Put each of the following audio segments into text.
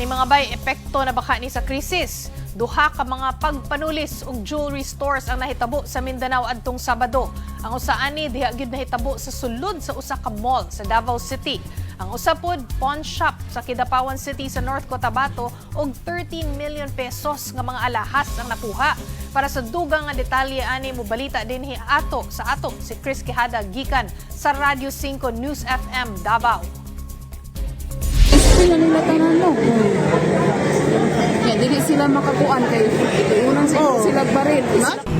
Ani mga bay, epekto na baka ni sa krisis. Duha ka mga pagpanulis ug jewelry stores ang nahitabo sa Mindanao adtong Sabado. Ang usa ani diha gyud nahitabo sa sulod sa usa ka mall sa Davao City. Ang usa pod pawn shop sa Kidapawan City sa North Cotabato og 13 million pesos nga mga alahas ang nakuha. Para sa dugang nga detalye ani mobalita dinhi sa ato si Chris Quijada gikan sa Radio 5 News FM Davao. Sila nila tanan no. Dili sila makakuan kay unang sila baril.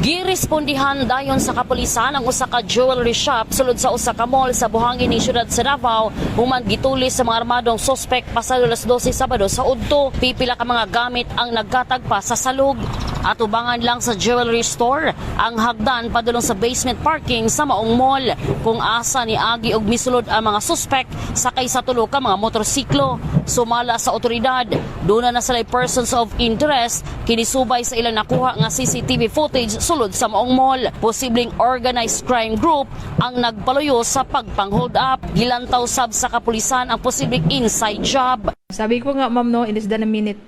Girespondihan dayon sa kapulisan ang usa ka jewelry shop sulod sa usa ka mall sa buhangin ni siyudad sa Davao human gitulis sa mga armadong suspect pasado alas 12 Sabado sa udto. Pipila ka mga gamit ang naggatag pa sa salug. Atubangan lang sa jewelry store ang hagdan padulong sa basement parking sa maong mall kung asa ni agi og misulod ang mga suspect sakay sa tulo ka mga motorsiklo. Sumala sa otoridad, doon na sila persons of interest kinisubay sa ilang nakuha nga CCTV footage sulod sa maong mall. Posibleng organized crime group ang nagpaluyo sa pagpang-hold up. Gilantaw sab sa kapulisan ang posibleng inside job. Sabi ko nga ma'am no, in less than a minute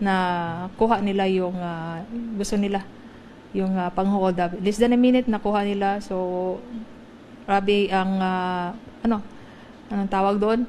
na kuha nila yung gusto nila, yung pang-hold up. Less than a minute na kuha nila. So, grabe ang, anong tawag doon?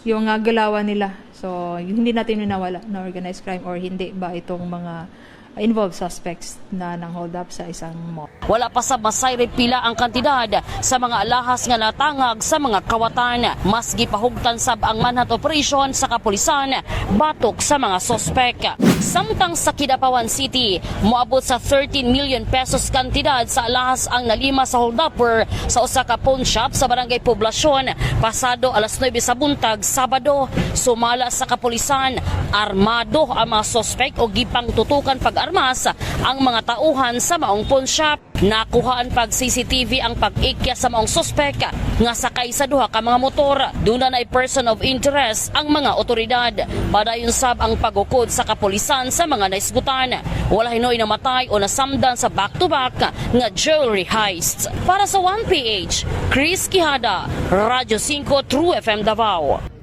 Yung galawan nila. So, hindi natin winawala na organized crime or hindi ba itong mga involved suspects na nang hold up sa isang mall. Wala pa sa masayre pila ang kantidad sa mga alahas nga natangag sa mga kawatan. Mas gipahugtan sab ang manhunt operation sa kapulisan batok sa mga sospek. Samtang sa Kidapawan City, moabot sa 13 million pesos kantidad sa alahas ang nalima sa hold-upper sa usa ka pawn shop sa Barangay Poblasyon pasado alas 9 sa buntag Sabado. Sumala sa kapulisan, armado ang mga sospek o gipang tutukan pag-armas ang mga tauhan sa maong pawn shop. Nakuhaan pag CCTV ang pag-ikya sa maong sospek nga sakay sa duha ka mga motor. Doon na person of interest ang mga otoridad. Padayon sab ang pagukod sa kapulisan sa mga naisgutan. Wala hinoy namatay o nasamdan sa back-to-back nga jewelry heists. Para sa 1PH, Chris Quijada, Radio 5 True FM Davao.